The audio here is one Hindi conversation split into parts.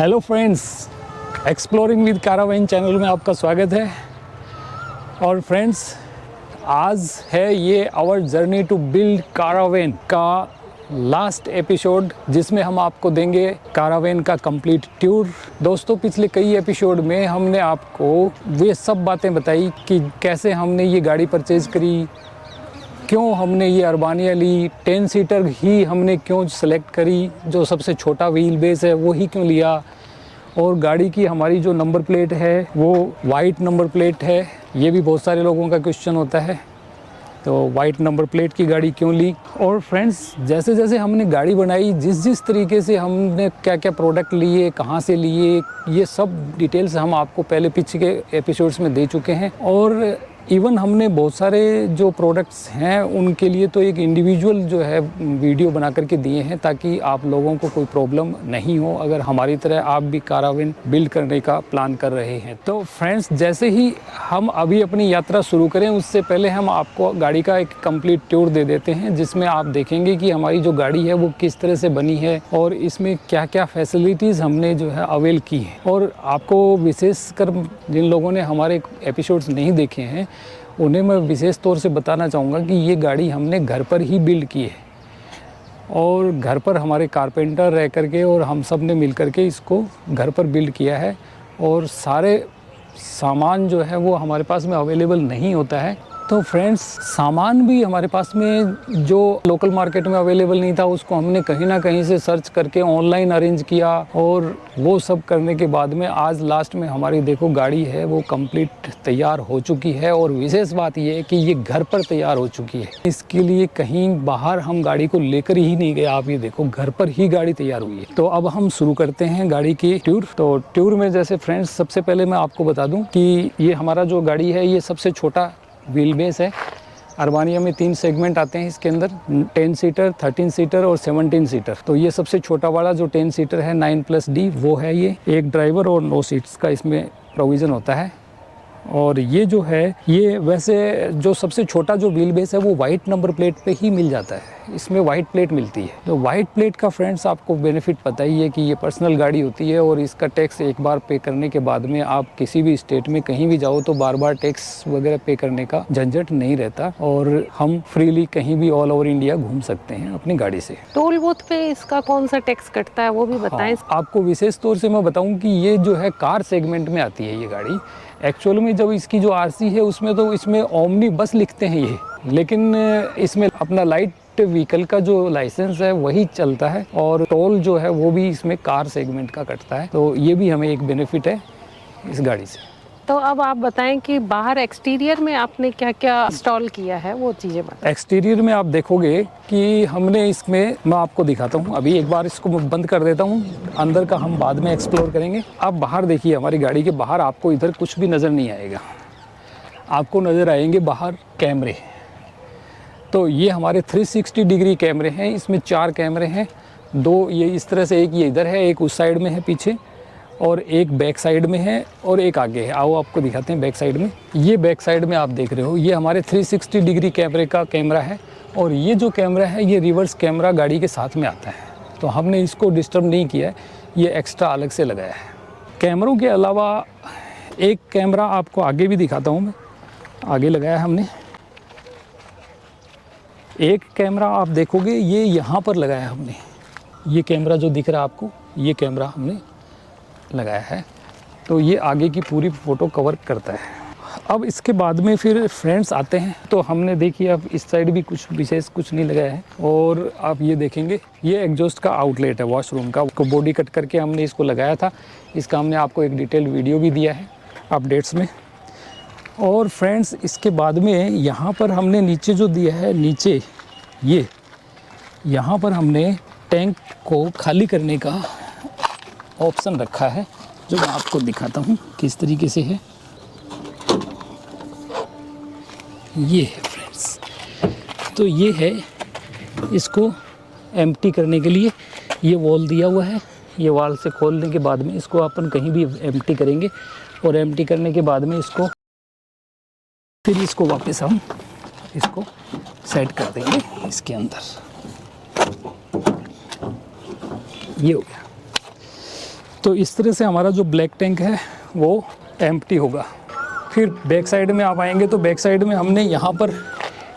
Hello friends, exploring with caravan channel में आपका स्वागत है। और फ्रेंड्स, आज है ये our journey to build caravan का लास्ट एपिसोड, जिसमें हम आपको देंगे कारावैन का कंप्लीट टूर। दोस्तों, पिछले कई एपिसोड में हमने आपको वे सब बातें बताई कि कैसे हमने ये गाड़ी परचेज़ करी, क्यों हमने ये अर्बानिया ली, 10 सीटर ही हमने क्यों सेलेक्ट करी, जो सबसे छोटा व्हील बेस है वो ही क्यों लिया, और गाड़ी की हमारी जो नंबर प्लेट है वो वाइट नंबर प्लेट है। ये भी बहुत सारे लोगों का क्वेश्चन होता है, तो वाइट नंबर प्लेट की गाड़ी क्यों ली। और फ्रेंड्स, जैसे जैसे हमने गाड़ी बनाई, जिस तरीके से हमने क्या क्या प्रोडक्ट लिए, कहाँ से लिए, ये सब डिटेल्स हम आपको पहले पीछे के एपिसोड्स में दे चुके हैं। और इवन हमने बहुत सारे जो प्रोडक्ट्स हैं उनके लिए तो एक इंडिविजुअल जो है वीडियो बना करके दिए हैं, ताकि आप लोगों को कोई प्रॉब्लम नहीं हो अगर हमारी तरह आप भी कारावैन बिल्ड करने का प्लान कर रहे हैं। तो फ्रेंड्स, जैसे ही हम अभी अपनी यात्रा शुरू करें उससे पहले हम आपको गाड़ी का एक कंप्लीट टूर दे देते हैं, जिसमें आप देखेंगे कि हमारी जो गाड़ी है वो किस तरह से बनी है और इसमें क्या क्या फैसिलिटीज़ हमने जो है अवेल की है। और आपको विशेषकर जिन लोगों ने हमारे एपिसोड्स नहीं देखे हैं उन्हें मैं विशेष तौर से बताना चाहूँगा कि ये गाड़ी हमने घर पर ही बिल्ड की है, और घर पर हमारे कारपेंटर रह करके और हम सब ने मिल करके इसको घर पर बिल्ड किया है। और सारे सामान जो है वो हमारे पास में अवेलेबल नहीं होता है। तो फ्रेंड्स, सामान भी हमारे पास में जो लोकल मार्केट में अवेलेबल नहीं था उसको हमने कहीं ना कहीं से सर्च करके ऑनलाइन अरेंज किया, और वो सब करने के बाद में आज लास्ट में हमारी देखो गाड़ी है वो कंप्लीट तैयार हो चुकी है। और विशेष बात ये है कि ये घर पर तैयार हो चुकी है, इसके लिए कहीं बाहर हम गाड़ी को लेकर ही नहीं गए। आप ये देखो, घर पर ही गाड़ी तैयार हुई है। तो अब हम शुरू करते हैं गाड़ी की टूर। तो टूर में जैसे फ्रेंड्स, सबसे पहले मैं आपको बता दूं कि ये हमारा जो गाड़ी है ये सबसे छोटा व्हील बेस है। अर्बानिया में 3 सेगमेंट आते हैं इसके अंदर, 10 सीटर, 13 सीटर और 17 सीटर। तो ये सबसे छोटा वाला जो 10 सीटर है 9+D वो है। ये एक ड्राइवर और 9 सीट्स का इसमें प्रोविज़न होता है। और ये जो है, ये वैसे जो सबसे छोटा जो व्हील बेस है वो वाइट नंबर प्लेट पे ही मिल जाता है, इसमें वाइट प्लेट मिलती है। तो वाइट प्लेट का फ्रेंड्स आपको बेनिफिट पता ही है कि ये पर्सनल गाड़ी होती है, और इसका टैक्स एक बार पे करने के बाद में आप किसी भी स्टेट में कहीं भी जाओ तो बार बार टैक्स वगैरह पे करने का झंझट नहीं रहता, और हम फ्रीली कहीं भी ऑल ओवर इंडिया घूम सकते हैं अपनी गाड़ी से। टोल बूथ पे इसका कौन सा टैक्स कटता है वो भी बताएं। हाँ, आपको विशेष तौर से मैं बताऊं कि ये जो है कार सेगमेंट में आती है ये गाड़ी। एक्चुअल में जब इसकी जो आरसी है उसमें तो इसमें ओमनी बस लिखते हैं ये, लेकिन इसमें अपना लाइट व्हीकल का जो लाइसेंस है वही चलता है, और टोल जो है वो भी इसमें कार सेगमेंट का कटता है। तो ये भी हमें एक बेनिफिट है इस गाड़ी से। तो अब आप बताएं कि बाहर एक्सटीरियर में आपने क्या क्या इंस्टॉल किया है, वो चीज़ें बताएं। एक्सटीरियर में आप देखोगे कि हमने इसमें, मैं आपको दिखाता हूँ, अभी एक बार इसको मैं बंद कर देता हूँ, अंदर का हम बाद में एक्सप्लोर करेंगे। आप बाहर देखिए, हमारी गाड़ी के बाहर आपको इधर कुछ भी नज़र नहीं आएगा, आपको नज़र आएंगे बाहर कैमरे। तो ये हमारे 360 डिग्री कैमरे हैं, इसमें 4 कैमरे हैं। 2 ये इस तरह से, एक ये इधर है, एक उस साइड में है पीछे, और एक बैक साइड में है, और एक आगे है। आओ आपको दिखाते हैं बैक साइड में। ये बैक साइड में आप देख रहे हो, ये हमारे 360 डिग्री कैमरे का कैमरा है। और ये जो कैमरा है ये रिवर्स कैमरा गाड़ी के साथ में आता है, तो हमने इसको डिस्टर्ब नहीं किया है, ये एक्स्ट्रा अलग से लगाया है। कैमरों के अलावा एक कैमरा आपको आगे भी दिखाता हूँ मैं, आगे लगाया है हमने। एक कैमरा आप देखोगे ये यहाँ पर लगाया है हमने, ये कैमरा जो दिख रहा है आपको, ये कैमरा हमने लगाया है। तो ये आगे की पूरी फ़ोटो कवर करता है। अब इसके बाद में फिर फ्रेंड्स आते हैं, तो हमने देखिए अब इस साइड भी कुछ विशेष कुछ नहीं लगाया है। और आप ये देखेंगे, ये एग्जॉस्ट का आउटलेट है वॉशरूम का, उसको बॉडी कट करके हमने इसको लगाया था। इसका हमने आपको एक डिटेल वीडियो भी दिया है अपडेट्स में। और फ्रेंड्स, इसके बाद में यहाँ पर हमने नीचे जो दिया है, नीचे ये यहाँ पर हमने टैंक को खाली करने का ऑप्शन रखा है, जो मैं आपको दिखाता हूँ किस तरीके से है। ये है फ्रेंड्स, तो ये है, इसको एम्प्टी करने के लिए ये वॉल दिया हुआ है। ये वॉल से खोलने के बाद में इसको अपन कहीं भी एम्प्टी करेंगे, और एम्प्टी करने के बाद में इसको फिर इसको वापस हम इसको सेट कर देंगे इसके अंदर। ये हो गया। तो इस तरह से हमारा जो ब्लैक टैंक है वो एम्प्टी होगा। फिर बैक साइड में आप आएंगे तो बैक साइड में हमने यहाँ पर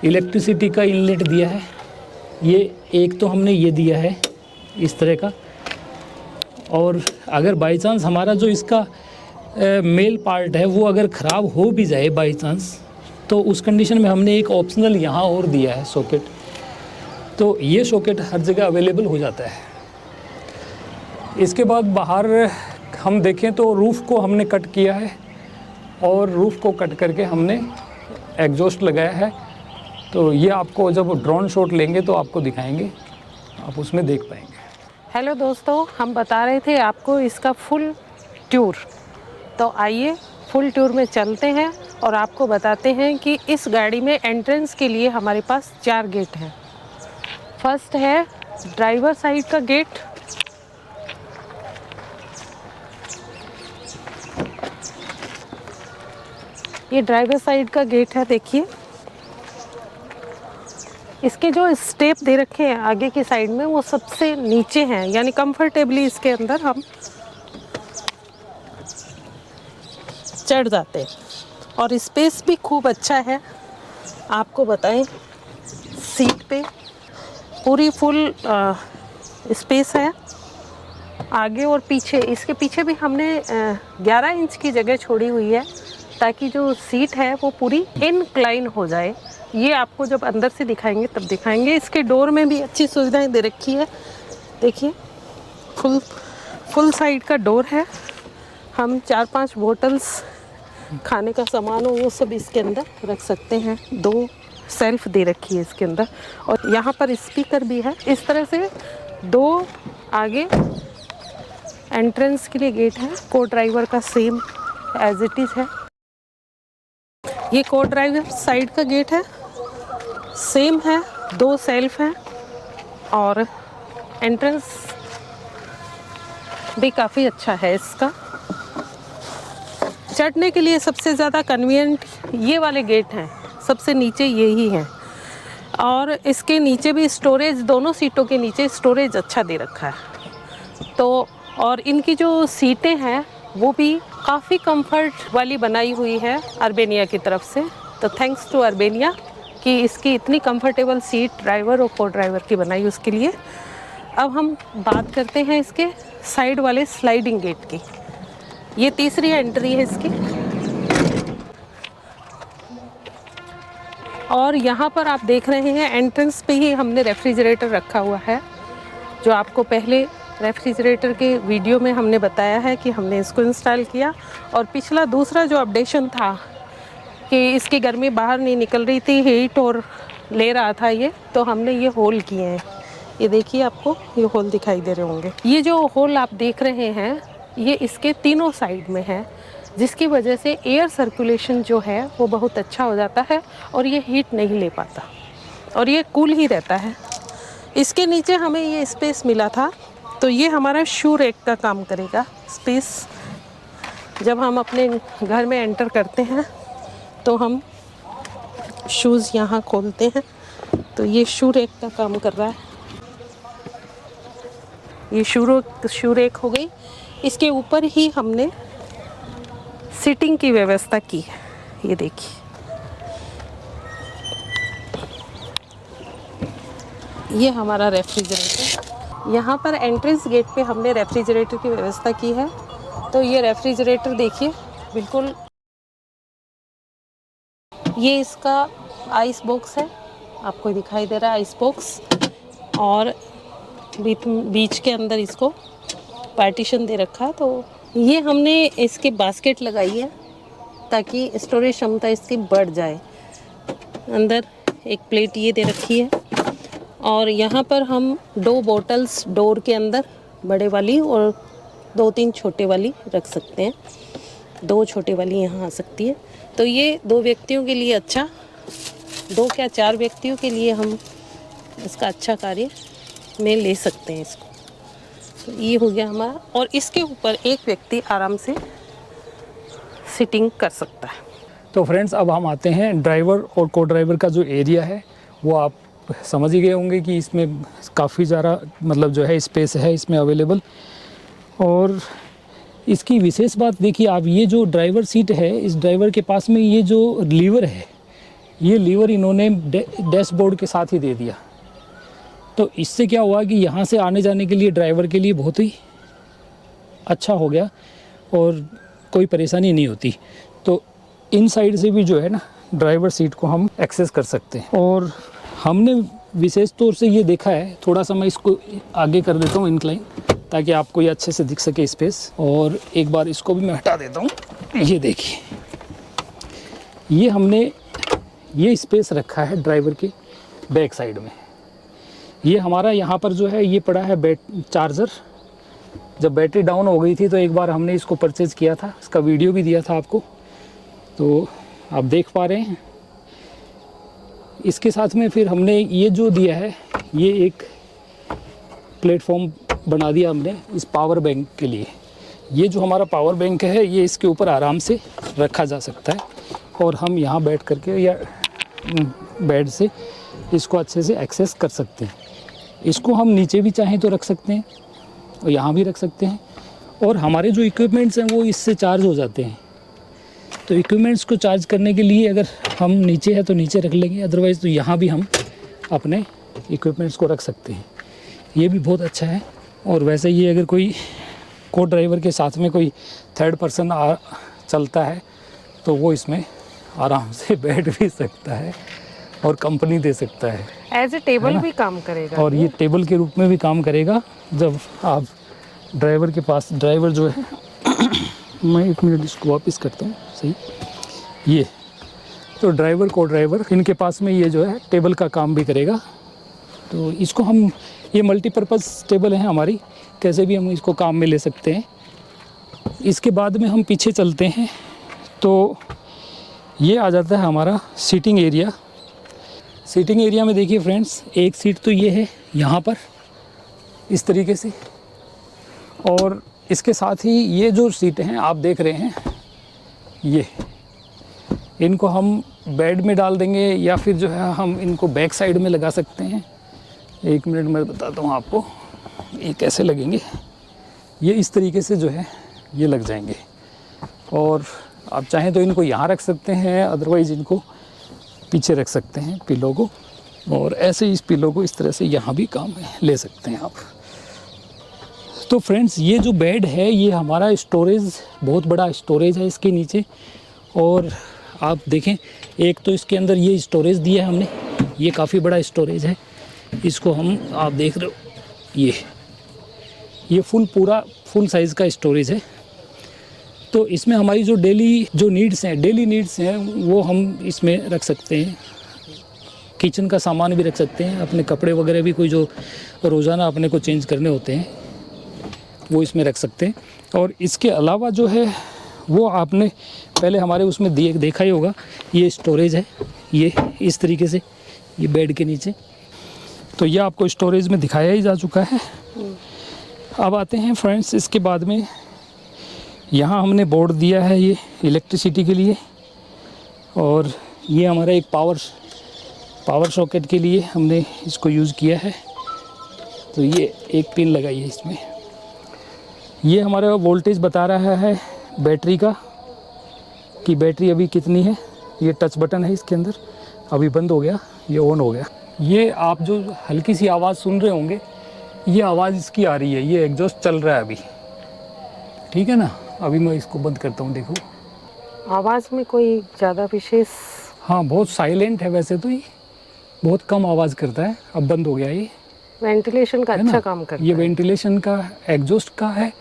इलेक्ट्रिसिटी का इनलेट दिया है। ये एक तो हमने ये दिया है इस तरह का, और अगर बाई चांस हमारा जो इसका मेल पार्ट है वो अगर ख़राब हो भी जाए बाई चांस, तो उस कंडीशन में हमने एक ऑप्शनल यहाँ और दिया है सॉकेट। तो ये सॉकेट हर जगह अवेलेबल हो जाता है। इसके बाद बाहर हम देखें तो रूफ़ को हमने कट किया है, और रूफ़ को कट करके हमने एग्जॉस्ट लगाया है। तो ये आपको जब ड्रोन शॉट लेंगे तो आपको दिखाएंगे, आप उसमें देख पाएंगे। हेलो दोस्तों, हम बता रहे थे आपको इसका फुल टूर। तो आइए फुल टूर में चलते हैं और आपको बताते हैं कि इस गाड़ी में एंट्रेंस के लिए हमारे पास 4 गेट हैं। फर्स्ट है ड्राइवर साइड का गेट। ये ड्राइवर साइड का गेट है, देखिए। इसके जो स्टेप दे रखे हैं आगे की साइड में वो सबसे नीचे हैं, यानी कंफर्टेबली इसके अंदर हम चढ़ जाते हैं। और स्पेस भी खूब अच्छा है। आपको बताएं, सीट पे पूरी फुल स्पेस है आगे और पीछे। इसके पीछे भी हमने 11 इंच की जगह छोड़ी हुई है ताकि जो सीट है वो पूरी इनक्लाइन हो जाए। ये आपको जब अंदर से दिखाएंगे तब दिखाएंगे। इसके डोर में भी अच्छी सुविधाएं दे रखी है, देखिए। फुल साइड का डोर है। हम 4-5 बोतल्स खाने का सामान हो वो सब इसके अंदर रख सकते हैं। 2 सेल्फ दे रखी है इसके अंदर, और यहाँ पर स्पीकर भी है। इस तरह से 2 आगे एंट्रेंस के लिए गेट है। को ड्राइवर का सेम एज इट इज़ है। ये को ड्राइवर साइड का गेट है, सेम है। 2 सेल्फ हैं और एंट्रेंस भी काफ़ी अच्छा है इसका। चढ़ने के लिए सबसे ज़्यादा कन्वीनियंट ये वाले गेट हैं, सबसे नीचे यही हैं। और इसके नीचे भी स्टोरेज, दोनों सीटों के नीचे स्टोरेज अच्छा दे रखा है। तो और इनकी जो सीटें हैं वो भी काफ़ी कंफर्ट वाली बनाई हुई है अर्बेनिया की तरफ से। तो थैंक्स टू अर्बेनिया कि इसकी इतनी कंफर्टेबल सीट ड्राइवर और को ड्राइवर की बनाई उसके लिए। अब हम बात करते हैं इसके साइड वाले स्लाइडिंग गेट की। ये तीसरी एंट्री है इसकी, और यहाँ पर आप देख रहे हैं एंट्रेंस पे ही हमने रेफ्रिजरेटर रखा हुआ है, जो आपको पहले रेफ्रिजरेटर के वीडियो में हमने बताया है कि हमने इसको इंस्टॉल किया। और पिछला दूसरा जो अपडेशन था कि इसकी गर्मी बाहर नहीं निकल रही थी, हीट और ले रहा था ये, तो हमने ये होल किए हैं। ये देखिए, आपको ये होल दिखाई दे रहे होंगे। ये जो होल आप देख रहे हैं ये इसके तीनों साइड में है, जिसकी वजह से एयर सर्कुलेशन जो है वो बहुत अच्छा हो जाता है और ये हीट नहीं ले पाता और ये कूल ही रहता है। इसके नीचे हमें ये स्पेस मिला था, तो ये हमारा शू रैक का काम करेगा। स्पेस जब हम अपने घर में एंटर करते हैं तो हम शूज़ यहाँ खोलते हैं, तो ये शू रैक का काम कर रहा है। ये शू रैक हो गई। इसके ऊपर ही हमने सीटिंग की व्यवस्था की है, ये देखिए। ये हमारा रेफ्रिजरेटर, यहाँ पर एंट्रेंस गेट पे हमने रेफ्रिजरेटर की व्यवस्था की है। तो ये रेफ्रिजरेटर देखिए, बिल्कुल ये इसका आइस बॉक्स है, आपको दिखाई दे रहा है आइस बॉक्स। और बीच के अंदर इसको पार्टीशन दे रखा। तो ये हमने इसके बास्केट लगाई है ताकि स्टोरेज क्षमता इसकी बढ़ जाए। अंदर एक प्लेट ये दे रखी है, और यहाँ पर हम 2 बोतल्स डोर के अंदर, बड़े वाली और 2-3 छोटे वाली रख सकते हैं। 2 छोटे वाली यहाँ आ सकती है। तो ये 2 व्यक्तियों के लिए अच्छा, 2 क्या 4 व्यक्तियों के लिए हम इसका अच्छा कार्य में ले सकते हैं इसको। तो ये हो गया हमारा, और इसके ऊपर एक व्यक्ति आराम से सिटिंग कर सकता है। तो फ्रेंड्स, अब हम आते हैं ड्राइवर और को ड्राइवर का जो एरिया है वो आप समझ ही गए होंगे कि इसमें काफ़ी ज़्यादा मतलब जो है स्पेस है इसमें अवेलेबल। और इसकी विशेष बात देखिए आप, ये जो ड्राइवर सीट है, इस ड्राइवर के पास में ये जो लीवर है, ये लीवर इन्होंने डैशबोर्ड के साथ ही दे दिया। तो इससे क्या हुआ कि यहाँ से आने जाने के लिए ड्राइवर के लिए बहुत ही अच्छा हो गया और कोई परेशानी नहीं होती। तो इन साइड से भी जो है ना ड्राइवर सीट को हम एक्सेस कर सकते हैं। और हमने विशेष तौर से ये देखा है, थोड़ा सा मैं इसको आगे कर देता हूँ इंक्लाइन, ताकि आपको ये अच्छे से दिख सके स्पेस। और एक बार इसको भी मैं हटा देता हूँ। ये देखिए, ये हमने ये स्पेस रखा है ड्राइवर के बैक साइड में। ये हमारा यहाँ पर जो है ये पड़ा है चार्जर। जब बैटरी डाउन हो गई थी तो एक बार हमने इसको परचेज़ किया था, इसका वीडियो भी दिया था आपको, तो आप देख पा रहे हैं। इसके साथ में फिर हमने ये जो दिया है, ये एक प्लेटफॉर्म बना दिया हमने इस पावर बैंक के लिए। ये जो हमारा पावर बैंक है, ये इसके ऊपर आराम से रखा जा सकता है और हम यहाँ बैठ करके या बेड से इसको अच्छे से एक्सेस कर सकते हैं। इसको हम नीचे भी चाहें तो रख सकते हैं और यहाँ भी रख सकते हैं। और हमारे जो इक्विपमेंट्स हैं वो इससे चार्ज हो जाते हैं। तो इक्विपमेंट्स को चार्ज करने के लिए अगर हम नीचे है तो नीचे रख लेंगे, अदरवाइज़ तो यहाँ भी हम अपने इक्विपमेंट्स को रख सकते हैं। ये भी बहुत अच्छा है। और वैसे ये अगर कोई को ड्राइवर के साथ में कोई थर्ड पर्सन चलता है तो वो इसमें आराम से बैठ भी सकता है और कंपनी दे सकता है। एज ए टेबल भी काम करेगा। और ये टेबल के रूप में भी काम करेगा जब आप ड्राइवर के पास, ड्राइवर जो है मैं एक मिनट इसको वापस करता हूँ सही। ये तो ड्राइवर को ड्राइवर इनके पास में ये जो है टेबल का काम भी करेगा। तो इसको हम, ये मल्टीपर्पज़ टेबल है हमारी, कैसे भी हम इसको काम में ले सकते हैं। इसके बाद में हम पीछे चलते हैं तो ये आ जाता है हमारा सीटिंग एरिया। सीटिंग एरिया में देखिए फ्रेंड्स, एक सीट तो ये है यहाँ पर इस तरीके से, और इसके साथ ही ये जो सीटें हैं आप देख रहे हैं, ये इनको हम बेड में डाल देंगे या फिर जो है हम इनको बैक साइड में लगा सकते हैं। एक मिनट में बताता हूँ आपको ये कैसे लगेंगे। ये इस तरीके से जो है ये लग जाएंगे और आप चाहें तो इनको यहाँ रख सकते हैं, अदरवाइज़ इनको पीछे रख सकते हैं पिलो को, और ऐसे इस पिलो को इस तरह से यहाँ भी काम में ले सकते हैं आप। तो फ्रेंड्स, ये जो बेड है ये हमारा स्टोरेज, बहुत बड़ा स्टोरेज है इसके नीचे। और आप देखें, एक तो इसके अंदर ये स्टोरेज दिया है हमने, ये काफ़ी बड़ा स्टोरेज है। इसको हम, आप देख रहे हो, ये पूरा फुल साइज़ का स्टोरेज है। तो इसमें हमारी जो डेली नीड्स हैं वो हम इसमें रख सकते हैं। किचन का सामान भी रख सकते हैं, अपने कपड़े वगैरह भी कोई जो रोज़ाना अपने को चेंज करने होते हैं वो इसमें रख सकते हैं। और इसके अलावा जो है वो आपने पहले हमारे उसमें देखा ही होगा, ये स्टोरेज है, ये इस तरीके से, ये बेड के नीचे। तो ये आपको स्टोरेज में दिखाया ही जा चुका है। अब आते हैं फ्रेंड्स, इसके बाद में यहाँ हमने बोर्ड दिया है ये इलेक्ट्रिसिटी के लिए, और ये हमारा एक पावर सॉकेट के लिए हमने इसको यूज़ किया है। तो ये एक पिन लगाई है इसमें। ये हमारा वोल्टेज बता रहा है बैटरी का कि बैटरी अभी कितनी है। ये टच बटन है इसके अंदर, अभी बंद हो गया, ये ऑन हो गया। ये आप जो हल्की सी आवाज़ सुन रहे होंगे, ये आवाज़ इसकी आ रही है, ये एग्जॉस्ट चल रहा है अभी, ठीक है ना। अभी मैं इसको बंद करता हूँ, देखो आवाज़ में कोई ज़्यादा विशेष, हाँ बहुत साइलेंट है वैसे तो, ये बहुत कम आवाज़ करता है। अब बंद हो गया। ये वेंटिलेशन का अच्छा काम करता है। ये वेंटिलेशन का, एग्जॉस्ट का है,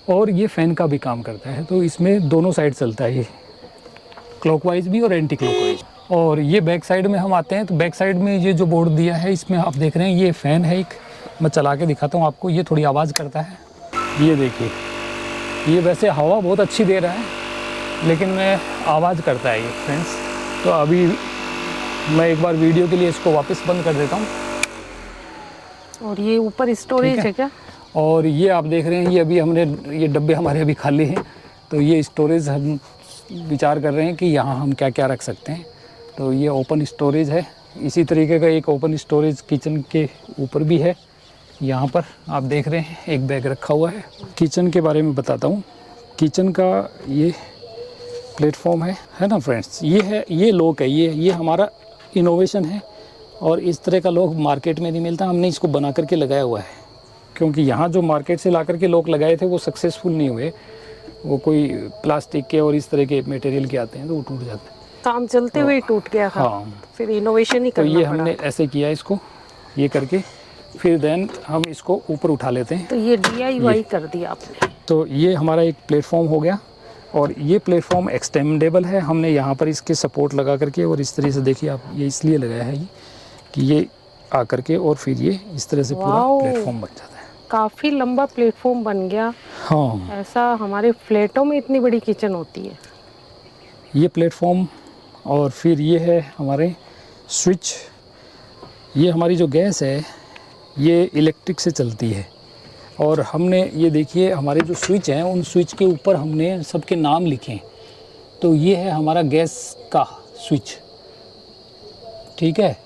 और ये फ़ैन का भी काम करता है। तो इसमें दोनों साइड चलता है, ये क्लॉकवाइज भी और एंटी क्लॉकवाइज। और ये बैक साइड में हम आते हैं तो बैक साइड में ये जो बोर्ड दिया है इसमें आप देख रहे हैं ये फ़ैन है एक, मैं चला के दिखाता हूँ आपको। ये थोड़ी आवाज़ करता है, ये देखिए, ये वैसे हवा बहुत अच्छी दे रहा है लेकिन मैं आवाज़ करता है ये फ्रेंड्स। तो अभी मैं एक बार वीडियो के लिए इसको वापस बंद कर देता हूँ। और ये ऊपर स्टोरेज है क्या? और ये आप देख रहे हैं, ये अभी हमने, ये डब्बे हमारे अभी खाली हैं, तो ये स्टोरेज हम विचार कर रहे हैं कि यहाँ हम क्या क्या रख सकते हैं। तो ये ओपन स्टोरेज है। इसी तरीके का एक ओपन स्टोरेज किचन के ऊपर भी है। यहाँ पर आप देख रहे हैं एक बैग रखा हुआ है। किचन के बारे में बताता हूँ। किचन का ये प्लेटफॉर्म है ना फ्रेंड्स। ये है, ये लॉक है, ये हमारा इनोवेशन है और इस तरह का लॉक मार्केट में नहीं मिलता। हमने इसको बना करके लगाया हुआ है, क्योंकि यहाँ जो मार्केट से ला करके लॉक लगाए थे वो सक्सेसफुल नहीं हुए। वो कोई प्लास्टिक के और इस तरह के मटेरियल के आते हैं तो वो टूट जाते हैं। काम चलते हुए टूट गया था। हाँ, फिर इनोवेशन ही तो करना ये पड़ा। हमने ऐसे किया इसको, ये करके फिर देन हम इसको ऊपर उठा लेते हैं। तो ये DIY कर दिया आपने। तो ये हमारा एक प्लेटफॉर्म हो गया और ये प्लेटफॉर्म एक्सटेंडेबल है। हमने यहाँ पर इसके सपोर्ट लगा करके और इस तरह से देखिए आप, ये इसलिए लगाया है ये कि ये आ करके और फिर ये इस तरह से पूरा वाओ, प्लेटफॉर्म बन जाता है। काफी लंबा प्लेटफॉर्म बन गया। हाँ, ऐसा हमारे फ्लैटों में इतनी बड़ी किचन होती है। ये प्लेटफॉर्म और फिर ये है हमारे स्विच। ये हमारी जो गैस है ये इलेक्ट्रिक से चलती है और हमने ये देखिए हमारे जो स्विच हैं उन स्विच के ऊपर हमने सबके नाम लिखे हैं। तो ये है हमारा गैस का स्विच, ठीक है।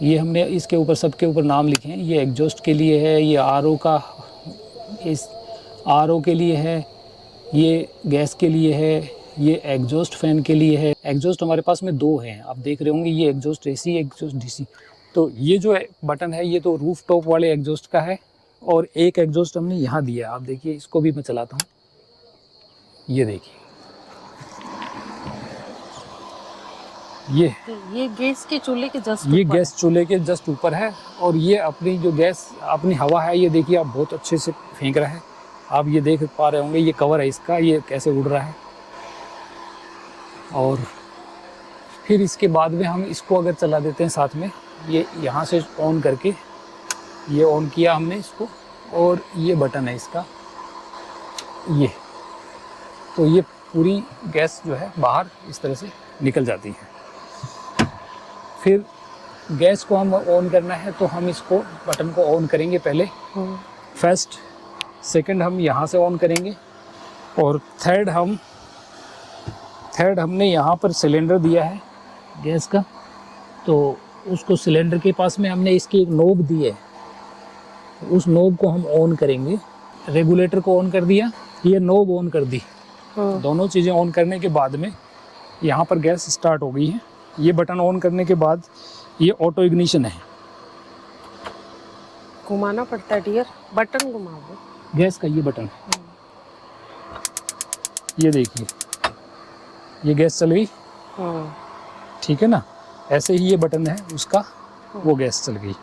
ये हमने इसके ऊपर सबके ऊपर नाम लिखे हैं। ये एग्जॉस्ट के लिए है, ये RO का, इस RO के लिए है, ये गैस के लिए है, ये एग्जॉस्ट फैन के लिए है। एग्जॉस्ट हमारे पास में 2 हैं, आप देख रहे होंगे, ये एग्जॉस्ट AC, एग्जॉस्ट DC। तो ये जो बटन है ये तो रूफ टॉप वाले एग्जॉस्ट का है और एक एग्जॉस्ट हमने यहाँ दिया है। आप देखिए, इसको भी मैं चलाता हूँ, ये देखिए, ये गैस के चूल्हे के जस्ट ये ऊपर गैस चूल्हे के जस्ट ऊपर है और ये अपनी जो गैस अपनी हवा है ये देखिए आप बहुत अच्छे से फेंक रहा है। आप ये देख पा रहे होंगे, ये कवर है इसका, ये कैसे उड़ रहा है। और फिर इसके बाद में हम इसको अगर चला देते हैं साथ में, ये यहाँ से ऑन करके, ये ऑन किया हमने इसको और ये बटन है इसका, ये तो ये पूरी गैस जो है बाहर इस तरह से निकल जाती है। फिर गैस को हम ऑन करना है तो हम इसको बटन को ऑन करेंगे पहले, फर्स्ट, सेकंड हम यहाँ से ऑन करेंगे और थर्ड हमने यहाँ पर सिलेंडर दिया है गैस का, तो उसको सिलेंडर के पास में हमने इसकी एक नोब दी है, उस नोब को हम ऑन करेंगे। रेगुलेटर को ऑन कर दिया, ये नोब ऑन कर दी, दोनों चीज़ें ऑन करने के बाद में यहाँ पर गैस स्टार्ट हो गई है। ये बटन ऑन करने के बाद ये ऑटो इग्निशन है, घुमाना पड़ता है डियर, बटन घुमाओ गैस का ये बटन है। ये देखिए, ये गैस चल गई, ठीक है ना। ऐसे ही ये बटन है उसका, वो गैस चल गई।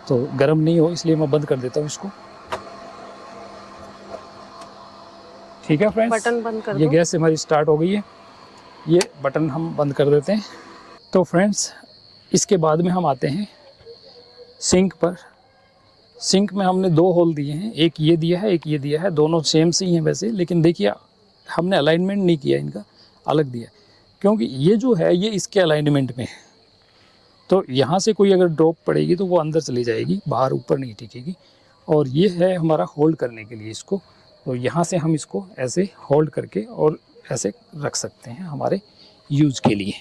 तो गर्म नहीं हो इसलिए मैं बंद कर देता हूँ इसको, ठीक है फ्रेंड्स। बटन बंद कर ये दो। गैस हमारी स्टार्ट हो गई है, ये बटन हम बंद कर देते हैं। तो फ्रेंड्स, इसके बाद में हम आते हैं सिंक पर। सिंक में हमने 2 होल दिए हैं, एक ये दिया है, एक ये दिया है, दोनों सेम से ही हैं वैसे, लेकिन देखिए हमने अलाइनमेंट नहीं किया, इनका अलग दिया, क्योंकि ये जो है ये इसके अलाइनमेंट में है। तो यहाँ से कोई अगर ड्रॉप पड़ेगी तो वो अंदर चली जाएगी, बाहर ऊपर नहीं टिकेगी। और ये है हमारा होल्ड करने के लिए इसको, तो यहाँ से हम इसको ऐसे होल्ड करके और ऐसे रख सकते हैं हमारे यूज के लिए,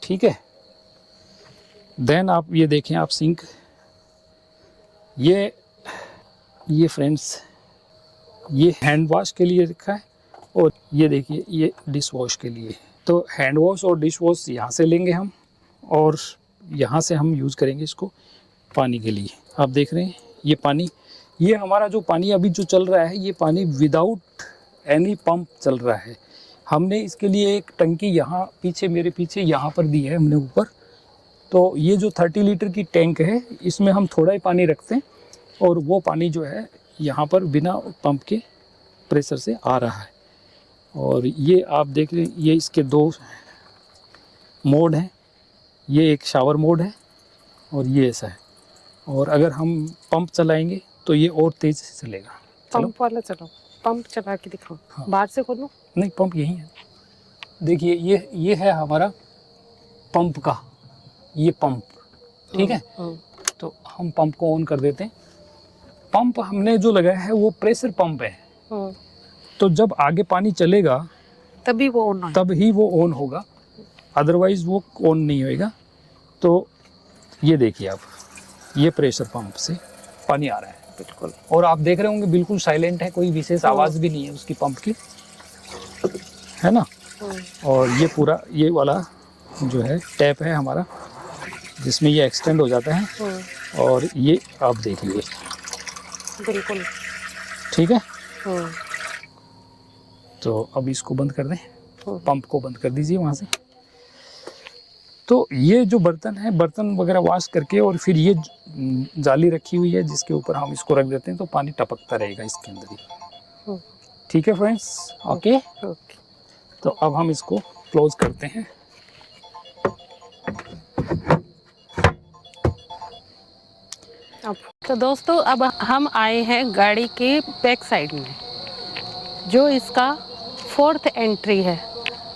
ठीक है। देन आप ये देखें, आप सिंक, ये फ्रेंड्स, ये हैंड वॉश के लिए रखा है और ये देखिए ये डिश वॉश के लिए। तो हैंड वॉश और डिश वॉश यहाँ से लेंगे हम और यहाँ से हम यूज़ करेंगे इसको पानी के लिए। आप देख रहे हैं ये पानी, ये हमारा जो पानी अभी जो चल रहा है, ये पानी विदाउट एनी पंप चल रहा है। हमने इसके लिए एक टंकी यहाँ पीछे, मेरे पीछे यहाँ पर दी है हमने ऊपर। तो ये जो 30 लीटर की टैंक है, इसमें हम थोड़ा ही पानी रखते हैं और वो पानी जो है यहाँ पर बिना पंप के प्रेशर से आ रहा है। और ये आप देख रहे हैं, ये इसके 2 मोड हैं, ये एक शावर मोड है और ये ऐसा है। और अगर हम पंप चलाएंगे तो ये और तेज़ से चलेगा। पंप वाला चलाओ, पंप चला के दिखाओ। हाँ। बाहर से खोलो। नहीं, पंप यही है, देखिए ये है हमारा पंप का, ये पंप, ठीक है। तो हम पंप को ऑन कर देते हैं। पंप हमने जो लगाया है वो प्रेशर पंप है, तो जब आगे पानी चलेगा तभी वो ऑन तब ही वो ऑन होगा, अदरवाइज वो ऑन नहीं होएगा। तो ये देखिए आप, ये प्रेशर पंप से पानी आ रहा है, बिल्कुल। और आप देख रहे होंगे बिल्कुल साइलेंट है, कोई विशेष आवाज़ भी नहीं है उसकी पंप की, है ना। और ये पूरा ये वाला जो है टैप है हमारा, जिसमें ये एक्सटेंड हो जाता है। और ये आप देख लीजिए, बिल्कुल ठीक है। तो अब इसको बंद कर दें, पंप को बंद कर दीजिए वहाँ से। तो ये जो बर्तन है, बर्तन वगैरह वॉश करके और फिर ये जाली रखी हुई है जिसके ऊपर हम इसको रख देते हैं, तो पानी टपकता रहेगा इसके अंदर ही। ठीक है फ्रेंड्स, ओके। तो अब हम इसको क्लोज करते हैं। तो दोस्तों अब हम आए हैं गाड़ी के बैक साइड में, जो इसका 4th एंट्री है।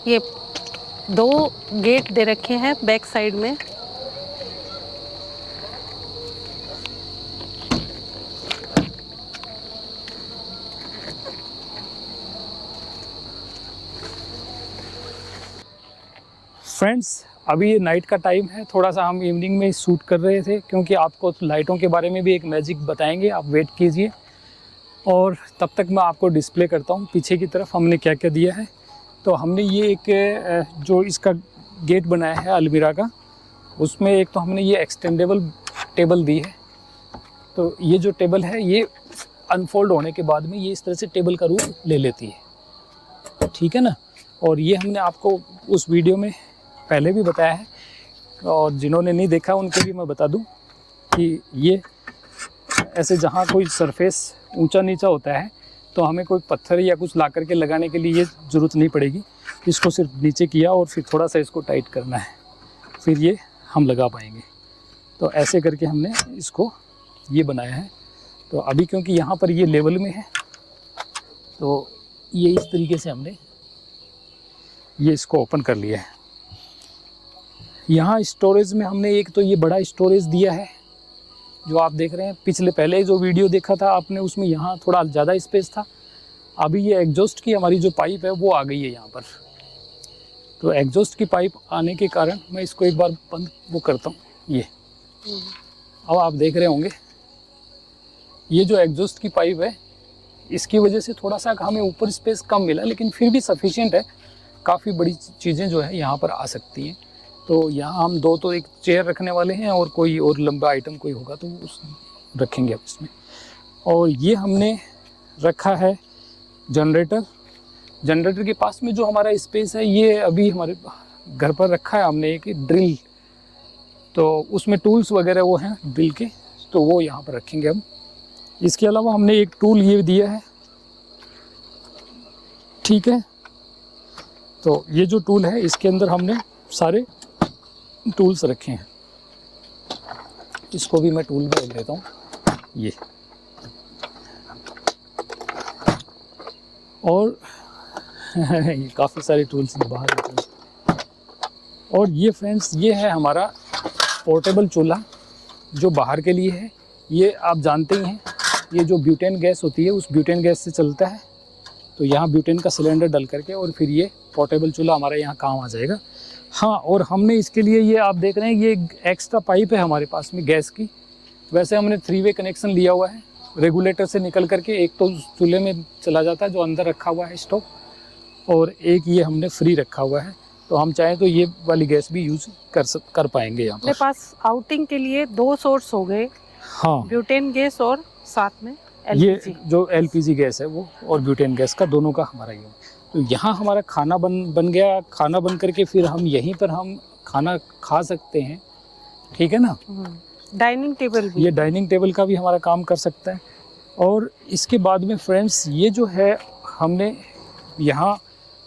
ये 2 गेट दे रखे हैं बैक साइड में। फ्रेंड्स अभी ये नाइट का टाइम है, थोड़ा सा हम इवनिंग में शूट कर रहे थे क्योंकि आपको लाइटों के बारे में भी एक मैजिक बताएंगे, आप वेट कीजिए। और तब तक मैं आपको डिस्प्ले करता हूँ पीछे की तरफ हमने क्या क्या दिया है। तो हमने ये एक जो इसका गेट बनाया है अलमीरा का, उसमें एक तो हमने ये एक्सटेंडेबल टेबल दी है। तो ये जो टेबल है ये अनफोल्ड होने के बाद में ये इस तरह से टेबल का रूप ले लेती है, ठीक है ना। और ये हमने आपको उस वीडियो में पहले भी बताया है, और जिन्होंने नहीं देखा उनके लिए मैं बता दूं कि ये ऐसे जहाँ कोई सरफेस ऊंचा नीचा होता है तो हमें कोई पत्थर या कुछ ला करके लगाने के लिए ये ज़रूरत नहीं पड़ेगी। इसको सिर्फ नीचे किया और फिर थोड़ा सा इसको टाइट करना है, फिर ये हम लगा पाएंगे। तो ऐसे करके हमने इसको ये बनाया है। तो अभी क्योंकि यहाँ पर ये लेवल में है तो ये इस तरीके से हमने ये इसको ओपन कर लिया है। यहाँ स्टोरेज में हमने एक तो ये बड़ा स्टोरेज दिया है जो आप देख रहे हैं। पिछले पहले जो वीडियो देखा था आपने उसमें यहाँ थोड़ा ज़्यादा स्पेस था। अभी ये एग्जॉस्ट की हमारी जो पाइप है वो आ गई है यहाँ पर। तो एग्जॉस्ट की पाइप आने के कारण मैं इसको एक बार बंद वो करता हूँ। ये अब आप देख रहे होंगे ये जो एग्जॉस्ट की पाइप है इसकी वजह से थोड़ा सा हमें ऊपर स्पेस कम मिला, लेकिन फिर भी सफिशिएंट है। काफ़ी बड़ी चीज़ें जो है यहाँ पर आ सकती हैं। तो यहाँ हम दो तो एक चेयर रखने वाले हैं और कोई और लंबा आइटम कोई होगा तो उस रखेंगे अब इसमें। और ये हमने रखा है जनरेटर। जनरेटर के पास में जो हमारा स्पेस है ये अभी हमारे घर पर रखा है हमने एक ड्रिल, तो उसमें टूल्स वगैरह वो हैं ड्रिल के, तो वो यहाँ पर रखेंगे हम। इसके अलावा हमने एक टूल ये दिया है, ठीक है। तो ये जो टूल है इसके अंदर हमने सारे टूल्स रखे हैं। इसको भी मैं टूल बोल देता हूँ ये। और ये काफ़ी सारे टूल्स बाहर रखे हैं। और ये फ्रेंड्स ये है हमारा पोर्टेबल चूल्हा जो बाहर के लिए है। ये आप जानते ही हैं ये जो ब्यूटेन गैस होती है उस ब्यूटेन गैस से चलता है। तो यहाँ ब्यूटेन का सिलेंडर डल करके और फिर ये पोर्टेबल चूल्हा हमारा यहाँ काम आ जाएगा। हाँ, और हमने इसके लिए ये आप देख रहे हैं ये एक्स्ट्रा पाइप है हमारे पास में गैस की। वैसे हमने 3-वे कनेक्शन लिया हुआ है, रेगुलेटर से निकल करके एक तो चूल्हे में चला जाता है जो अंदर रखा हुआ है स्टोव, और एक ये हमने फ्री रखा हुआ है। तो हम चाहें तो ये वाली गैस भी यूज कर पाएंगे यहाँ पर। मेरे पास आउटिंग के लिए 2 सोर्स हो गए। हाँ, ब्यूटेन गैस और साथ में LPG। ये जो LPG गैस है वो और ब्यूटेन गैस का दोनों का हमारा ये। तो यहाँ हमारा खाना बन गया। खाना बन करके फिर हम यहीं पर हम खाना खा सकते हैं, ठीक है ना। डाइनिंग टेबल भी, ये डाइनिंग टेबल का भी हमारा काम कर सकता है। और इसके बाद में फ्रेंड्स ये जो है हमने यहाँ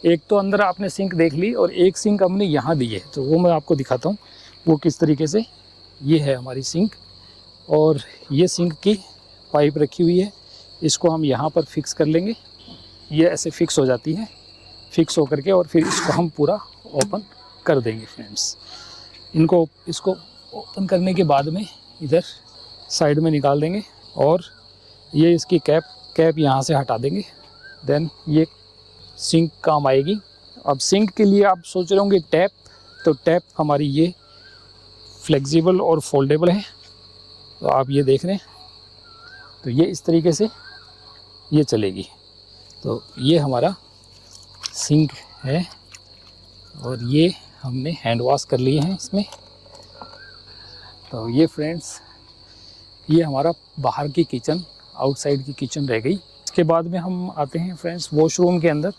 एक तो अंदर आपने सिंक देख ली और एक सिंक हमने यहाँ दी है, तो वो मैं आपको दिखाता हूँ वो किस तरीके से। ये है हमारी सिंक और ये सिंक की पाइप रखी हुई है। इसको हम यहाँ पर फिक्स कर लेंगे। ये ऐसे फिक्स हो जाती है, फिक्स होकर के और फिर इसको हम पूरा ओपन कर देंगे फ्रेंड्स। इसको ओपन करने के बाद में इधर साइड में निकाल देंगे और ये इसकी कैप यहाँ से हटा देंगे। देन ये सिंक काम आएगी। अब सिंक के लिए आप सोच रहे होंगे टैप, तो टैप हमारी ये फ्लेक्सिबल और फोल्डेबल है। तो आप ये देख रहे हैं तो ये इस तरीके से ये चलेगी। तो ये हमारा सिंक है और ये हमने हैंड वॉश कर लिए हैं इसमें। तो ये फ्रेंड्स, ये हमारा बाहर की किचन, आउटसाइड की किचन रह गई। इसके बाद में हम आते हैं फ्रेंड्स वॉशरूम के अंदर।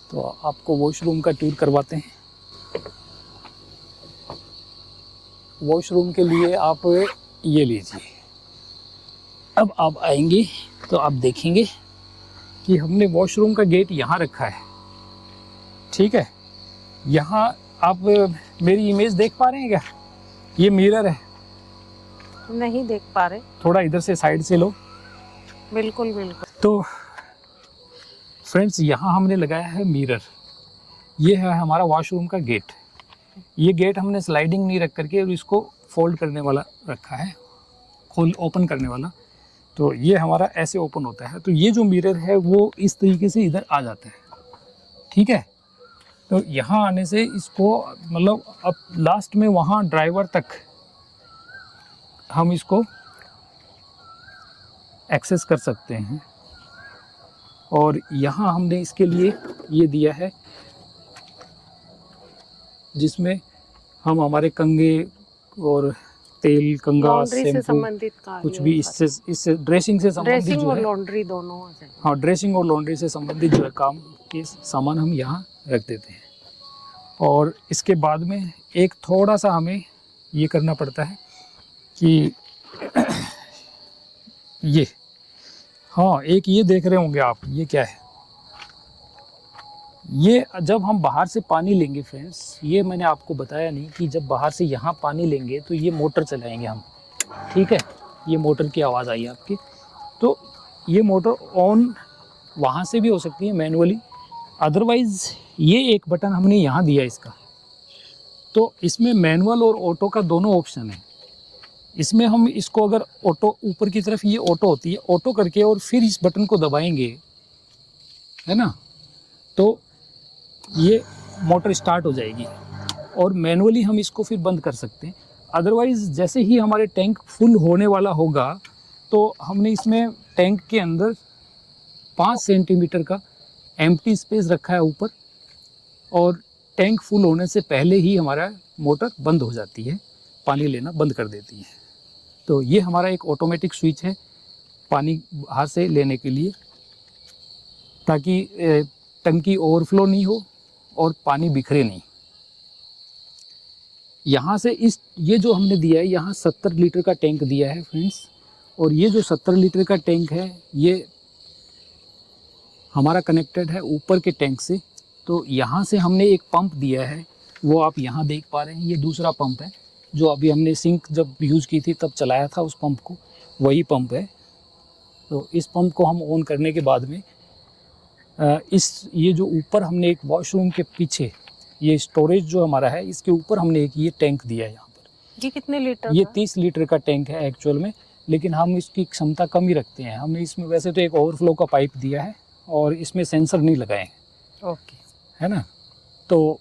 तो आपको वॉशरूम का टूर करवाते हैं। वॉशरूम के लिए आप ये लीजिए। अब आप आएंगे तो आप देखेंगे कि हमने वॉशरूम का गेट यहाँ रखा है, ठीक है। यहाँ आप मेरी इमेज देख पा रहे हैं क्या? ये मिरर है, नहीं देख पा रहे। थोड़ा इधर से साइड से लो। बिल्कुल बिल्कुल। तो फ्रेंड्स, यहाँ हमने लगाया है मिरर। ये है हमारा वॉशरूम का गेट। ये गेट हमने स्लाइडिंग नहीं रख करके और इसको फोल्ड करने वाला रखा है, खोल ओपन करने वाला। तो ये हमारा ऐसे ओपन होता है। तो ये जो मिरर है वो इस तरीके से इधर आ जाता है, ठीक है। तो यहाँ आने से इसको मतलब अब लास्ट में वहाँ ड्राइवर तक हम इसको एक्सेस कर सकते हैं। और यहाँ हमने इसके लिए ये दिया है जिसमें हम हमारे कंघे और तेल, कंघा, लॉन्ड्री से शैम्पू, संबंधित कार्य कुछ भी इससे ड्रेसिंग से संबंधित ड्रेसिंग जो और है, लॉन्ड्री दोनों हो जाए। हाँ, ड्रेसिंग और लॉन्ड्री से संबंधित जो है काम के सामान हम यहाँ रख देते हैं। और इसके बाद में एक थोड़ा सा हमें ये करना पड़ता है कि ये, हाँ, एक ये देख रहे होंगे आप, ये क्या है? ये जब हम बाहर से पानी लेंगे फ्रेंड्स, ये मैंने आपको बताया नहीं कि जब बाहर से यहाँ पानी लेंगे तो ये मोटर चलाएंगे हम, ठीक है। ये मोटर की आवाज़ आई आपकी। तो ये मोटर ऑन वहाँ से भी हो सकती है मैनुअली, अदरवाइज़ ये एक बटन हमने यहाँ दिया इसका। तो इसमें मैनुअल और ऑटो का दोनों ऑप्शन है। इसमें हम इसको अगर ऑटो, ऊपर की तरफ ये ऑटो होती है, ऑटो करके और फिर इस बटन को दबाएंगे, है ना, तो ये मोटर स्टार्ट हो जाएगी और मैनुअली हम इसको फिर बंद कर सकते हैं। अदरवाइज़ जैसे ही हमारे टैंक फुल होने वाला होगा तो हमने इसमें टैंक के अंदर 5 सेंटीमीटर का एम्प्टी स्पेस रखा है ऊपर, और टैंक फुल होने से पहले ही हमारा मोटर बंद हो जाती है, पानी लेना बंद कर देती है। तो ये हमारा एक ऑटोमेटिक स्विच है पानी बाहर से लेने के लिए, ताकि टंकी ओवरफ्लो नहीं हो और पानी बिखरे नहीं। यहाँ से ये जो हमने दिया है, यहाँ 70 लीटर का टैंक दिया है फ्रेंड्स। और ये जो 70 लीटर का टैंक है ये हमारा कनेक्टेड है ऊपर के टैंक से। तो यहाँ से हमने एक पंप दिया है, वो आप यहाँ देख पा रहे हैं। ये दूसरा पंप है जो अभी हमने सिंक जब यूज़ की थी तब चलाया था, उस पंप को, वही पंप है। तो इस पंप को हम ऑन करने के बाद में ये जो ऊपर हमने एक वॉशरूम के पीछे ये स्टोरेज जो हमारा है, इसके ऊपर हमने एक ये टैंक दिया है यहाँ पर। ये कितने लीटर? ये 30 लीटर का टैंक है एक्चुअल में, लेकिन हम इसकी क्षमता कम ही रखते हैं। हमने इसमें वैसे तो एक ओवरफ्लो का पाइप दिया है और इसमें सेंसर नहीं लगाए हैं, ओके, है ना। तो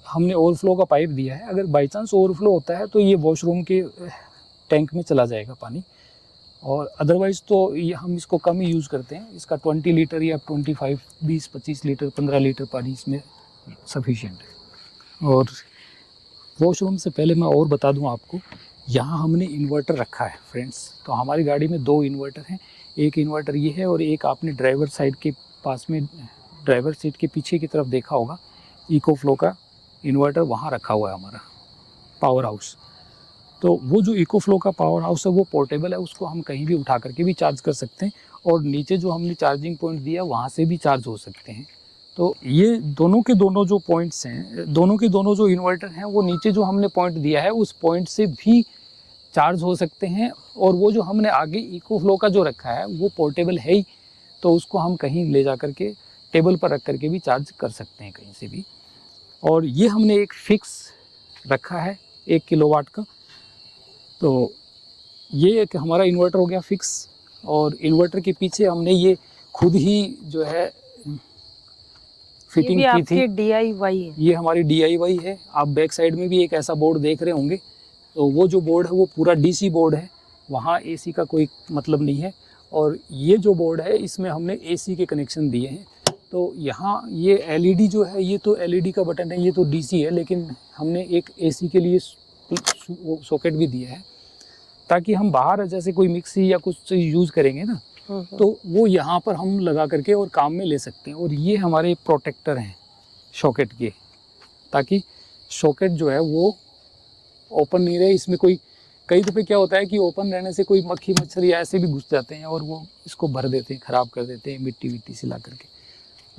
हमने ओवरफ्लो का पाइप दिया है, अगर बाई चांस ओवरफ्लो होता है तो ये वॉशरूम के टैंक में चला जाएगा पानी, और अदरवाइज़ तो ये हम इसको कम ही यूज़ करते हैं। इसका 20 लीटर या 25, 20, 25 लीटर, 15 लीटर पानी इसमें सफिशिएंट है। और वॉशरूम से पहले मैं और बता दूं आपको, यहाँ हमने इन्वर्टर रखा है फ्रेंड्स। तो हमारी गाड़ी में 2 इन्वर्टर हैं, एक इन्वर्टर ये है और एक आपने ड्राइवर साइड के पास में, ड्राइवर सीट के पीछे की तरफ देखा होगा, इकोफ्लो का इन्वर्टर वहाँ रखा हुआ है हमारा पावर हाउस। तो वो जो इकोफ्लो का पावर हाउस है वो पोर्टेबल है, उसको हम कहीं भी उठा करके भी चार्ज कर सकते हैं, और नीचे जो हमने चार्जिंग पॉइंट दिया वहाँ से भी चार्ज हो सकते हैं। तो ये दोनों के दोनों जो पॉइंट्स हैं, दोनों के दोनों जो इन्वर्टर हैं, वो नीचे जो हमने पॉइंट दिया है उस पॉइंट से भी चार्ज हो सकते हैं। और वो जो हमने आगे इकोफ्लो का जो रखा है वो पोर्टेबल है ही, तो उसको हम कहीं ले जा करके टेबल पर रख करके भी चार्ज कर सकते हैं कहीं से भी। और ये हमने एक फिक्स रखा है 1 किलोवाट का। तो ये एक हमारा इन्वर्टर हो गया फिक्स, और इन्वर्टर के पीछे हमने ये खुद ही जो है फिटिंग की थी। DIY है। ये हमारी DIY है। आप बैक साइड में भी एक ऐसा बोर्ड देख रहे होंगे, तो वो जो बोर्ड है वो पूरा DC बोर्ड है, वहाँ AC का कोई मतलब नहीं है। और ये जो बोर्ड है इसमें हमने एसी के कनेक्शन दिए हैं। तो यहाँ ये एलईडी जो है, ये तो एलईडी का बटन है, ये तो डीसी है, लेकिन हमने एक एसी के लिए सॉकेट भी दिया है ताकि हम बाहर जैसे कोई मिक्सी या कुछ यूज़ करेंगे ना, तो वो यहाँ पर हम लगा करके और काम में ले सकते हैं। और ये हमारे प्रोटेक्टर हैं सॉकेट के, ताकि सॉकेट जो है वो ओपन नहीं रहे। इसमें कोई कई दफ़े क्या होता है कि ओपन रहने से कोई मक्खी मच्छर या ऐसे भी घुस जाते हैं और वो इसको भर देते हैं, ख़राब कर देते हैं मिट्टी विट्टी से ला करके,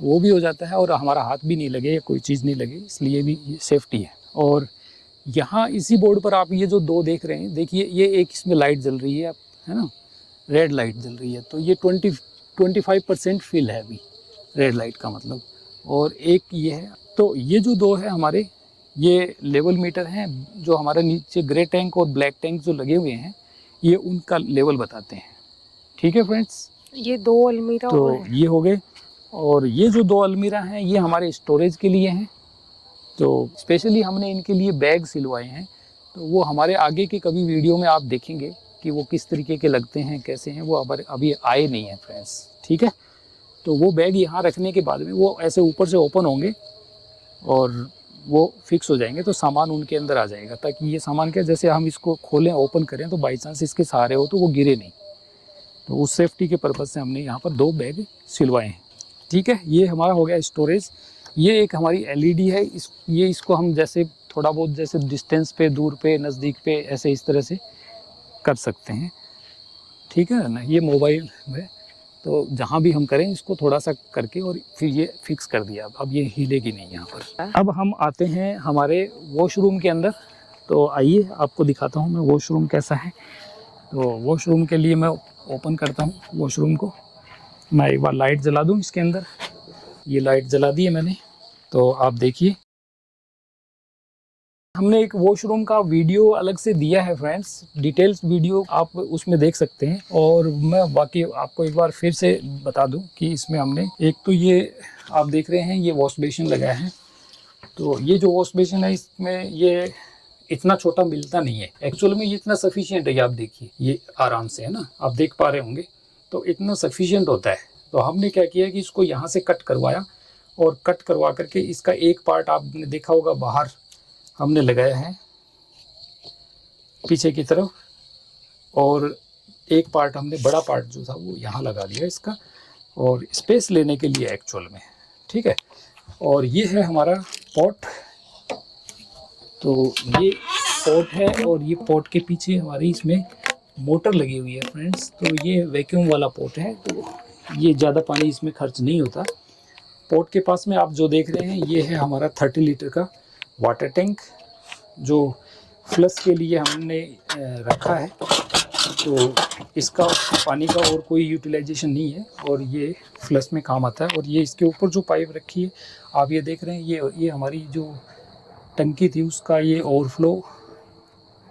वो भी हो जाता है और हमारा हाथ भी नहीं लगे या कोई चीज़ नहीं लगे, इसलिए भी ये सेफ्टी है। और यहाँ इसी बोर्ड पर आप ये जो दो देख रहे हैं, देखिए ये एक इसमें लाइट जल रही है, है ना, रेड लाइट जल रही है, तो ये 25% फिल है अभी रेड लाइट का मतलब। और एक ये है, तो ये जो दो है हमारे, ये लेवल मीटर हैं जो हमारे नीचे ग्रे टैंक और ब्लैक टैंक जो लगे हुए हैं, ये उनका लेवल बताते हैं। ठीक है फ्रेंड्स, ये 2 अलमीरा तो और है। ये हो गए। और ये जो 2 अलमीरा हैं ये हमारे स्टोरेज के लिए हैं, तो स्पेशली हमने इनके लिए बैग सिलवाए हैं। तो वो हमारे आगे के कभी वीडियो में आप देखेंगे कि वो किस तरीके के लगते हैं, कैसे हैं, वो अभी आए नहीं हैं फ्रेंड्स। ठीक है, तो वो बैग यहाँ रखने के बाद में वो ऐसे ऊपर से ओपन होंगे और वो फिक्स हो जाएंगे, तो सामान उनके अंदर आ जाएगा, ताकि ये सामान क्या, जैसे हम इसको खोलें ओपन करें तो बाई चांस इसके सहारे हो तो वो गिरे नहीं। तो उस सेफ्टी के पर्पज़ से हमने यहाँ पर 2 बैग सिलवाए हैं। ठीक है, ये हमारा हो गया स्टोरेज। ये एक हमारी एलईडी है, इसको हम जैसे थोड़ा बहुत जैसे डिस्टेंस पे, दूर पे, नज़दीक पे, ऐसे इस तरह से कर सकते हैं। ठीक है ना, ये मोबाइल है तो जहाँ भी हम करें इसको थोड़ा सा करके और फिर ये फिक्स कर दिया। अब ये हिलेगी नहीं यहाँ पर। अब हम आते हैं हमारे वॉशरूम के अंदर, तो आइए आपको दिखाता हूँ मैं वॉशरूम कैसा है। तो वॉशरूम के लिए मैं ओपन करता हूँ वॉशरूम को। मैं एक बार लाइट जला दूँ इसके अंदर। ये लाइट जला दी है मैंने, तो आप देखिए हमने एक वॉशरूम का वीडियो अलग से दिया है फ्रेंड्स, डिटेल्स वीडियो आप उसमें देख सकते हैं। और मैं बाकी आपको एक बार फिर से बता दूं कि इसमें हमने एक तो ये आप देख रहे हैं ये वॉश बेसिन लगाया है। तो ये जो वॉश बेसिन है इसमें ये इतना छोटा मिलता नहीं है, एक्चुअल में ये इतना सफिशिएंट है। आप देखिए ये आराम से, है ना, आप देख पा रहे होंगे, तो इतना सफिशिएंट होता है। तो हमने क्या किया कि इसको यहाँ से कट करवाया और कट करवा करके इसका एक पार्ट आपने देखा होगा बाहर हमने लगाया है पीछे की तरफ, और एक पार्ट हमने बड़ा पार्ट जो था वो यहाँ लगा दिया इसका, और स्पेस लेने के लिए एक्चुअल में। ठीक है, और ये है हमारा पॉट। तो ये पॉट है और ये पॉट के पीछे हमारी इसमें मोटर लगी हुई है फ्रेंड्स। तो ये वैक्यूम वाला पॉट है, तो ये ज़्यादा पानी इसमें खर्च नहीं होता। पॉट के पास में आप जो देख रहे हैं ये है हमारा 30 लीटर का वाटर टैंक, जो फ्लश के लिए हमने रखा है। तो इसका पानी का और कोई यूटिलाइजेशन नहीं है और ये फ्लश में काम आता है। और ये इसके ऊपर जो पाइप रखी है आप ये देख रहे हैं, ये हमारी जो टंकी थी उसका ये ओवरफ्लो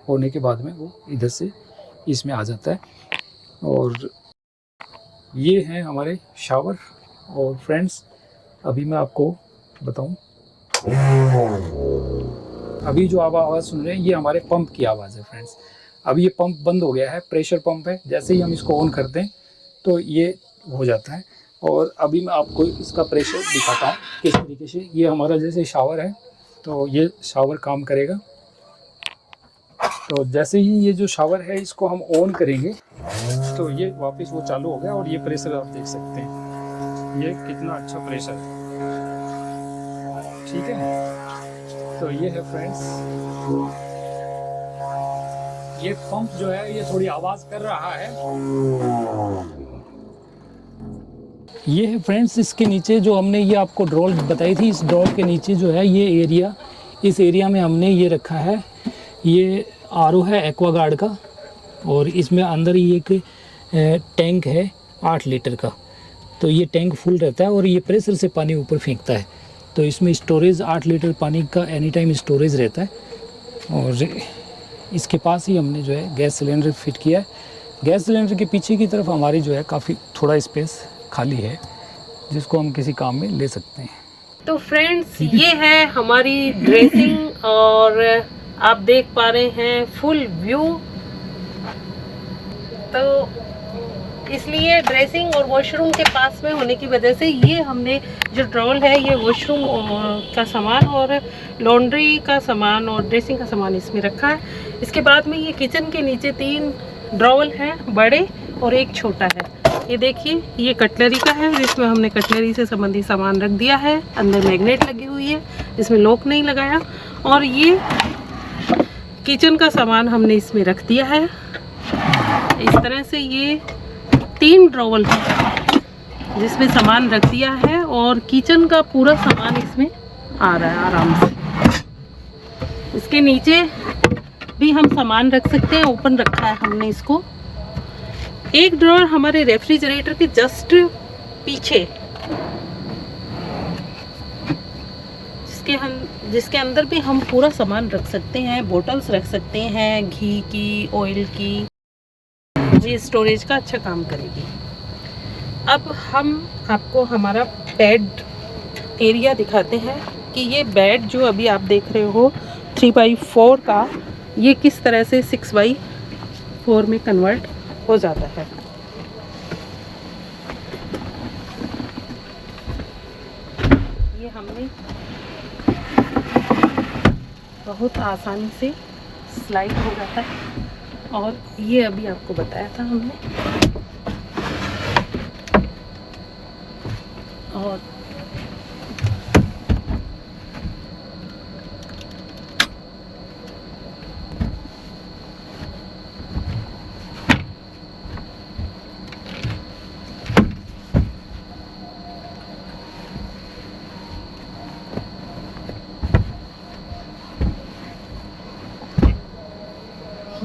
होने के बाद में वो इधर से इसमें आ जाता है। और ये है हमारे शावर। और फ्रेंड्स अभी मैं आपको बताऊं, अभी जो आप आवाज़ सुन रहे हैं ये हमारे पंप की आवाज़ है फ्रेंड्स। अभी ये पंप बंद हो गया है, प्रेशर पंप है, जैसे ही हम इसको ऑन करते हैं तो ये हो जाता है। और अभी मैं आपको इसका प्रेशर दिखाता हूँ किस तरीके से। ये हमारा जैसे शावर है, तो ये शावर काम करेगा। तो जैसे ही ये जो शावर है इसको हम ऑन करेंगे तो ये वापस वो चालू हो गया। और ये प्रेशर आप देख सकते हैं, ये कितना अच्छा प्रेशर है। ठीक है, तो ये है फ्रेंड्स, ये पंप जो है ये थोड़ी आवाज़ कर रहा है। ये है फ्रेंड्स इसके नीचे जो हमने ये आपको ड्रॉल बताई थी, इस ड्रॉल के नीचे जो है ये एरिया, इस एरिया में हमने ये रखा है, ये आरओ है एक्वागार्ड का। और इसमें अंदर ही एक टैंक है 8 लीटर का। तो ये टैंक फुल रहता है और ये प्रेशर से पानी ऊपर फेंकता है। तो इसमें स्टोरेज 8 लीटर पानी का एनी टाइम स्टोरेज रहता है। और इसके पास ही हमने जो है गैस सिलेंडर फिट किया है। गैस सिलेंडर के पीछे की तरफ हमारी जो है काफ़ी थोड़ा स्पेस खाली है, जिसको हम किसी काम में ले सकते हैं। तो फ्रेंड्स ये है हमारी ड्रेसिंग और आप देख पा रहे हैं फुल व्यू। तो इसलिए ड्रेसिंग और वॉशरूम के पास में होने की वजह से ये हमने जो ड्रॉल है ये वॉशरूम का सामान और लॉन्ड्री का सामान और ड्रेसिंग का सामान इसमें रखा है। इसके बाद में ये किचन के नीचे 3 ड्रॉल हैं बड़े और एक छोटा है। ये देखिए ये कटलरी का है जिसमें हमने कटलरी से संबंधित सामान रख दिया है। अंदर मैग्नेट लगी हुई है जिसमें लॉक नहीं लगाया। और ये किचन का सामान हमने इसमें रख दिया है। इस तरह से ये 3 ड्रॉवर है जिसमें सामान रख दिया है और किचन का पूरा सामान इसमें आ रहा है आराम से। इसके नीचे भी हम सामान रख सकते हैं, ओपन रखा है हमने इसको। एक ड्रॉअर हमारे रेफ्रिजरेटर के जस्ट पीछे जिसके अंदर भी हम पूरा सामान रख सकते हैं, बोटल्स रख सकते हैं घी की, ऑयल की। ये स्टोरेज का अच्छा काम करेगी। अब हम आपको हमारा बेड एरिया दिखाते हैं कि ये बेड जो अभी आप देख रहे हो 3x4 का, ये किस तरह से 6x4 में कन्वर्ट हो जाता है। ये हमने बहुत आसानी से स्लाइड हो जाता है और ये अभी आपको बताया था हमने। और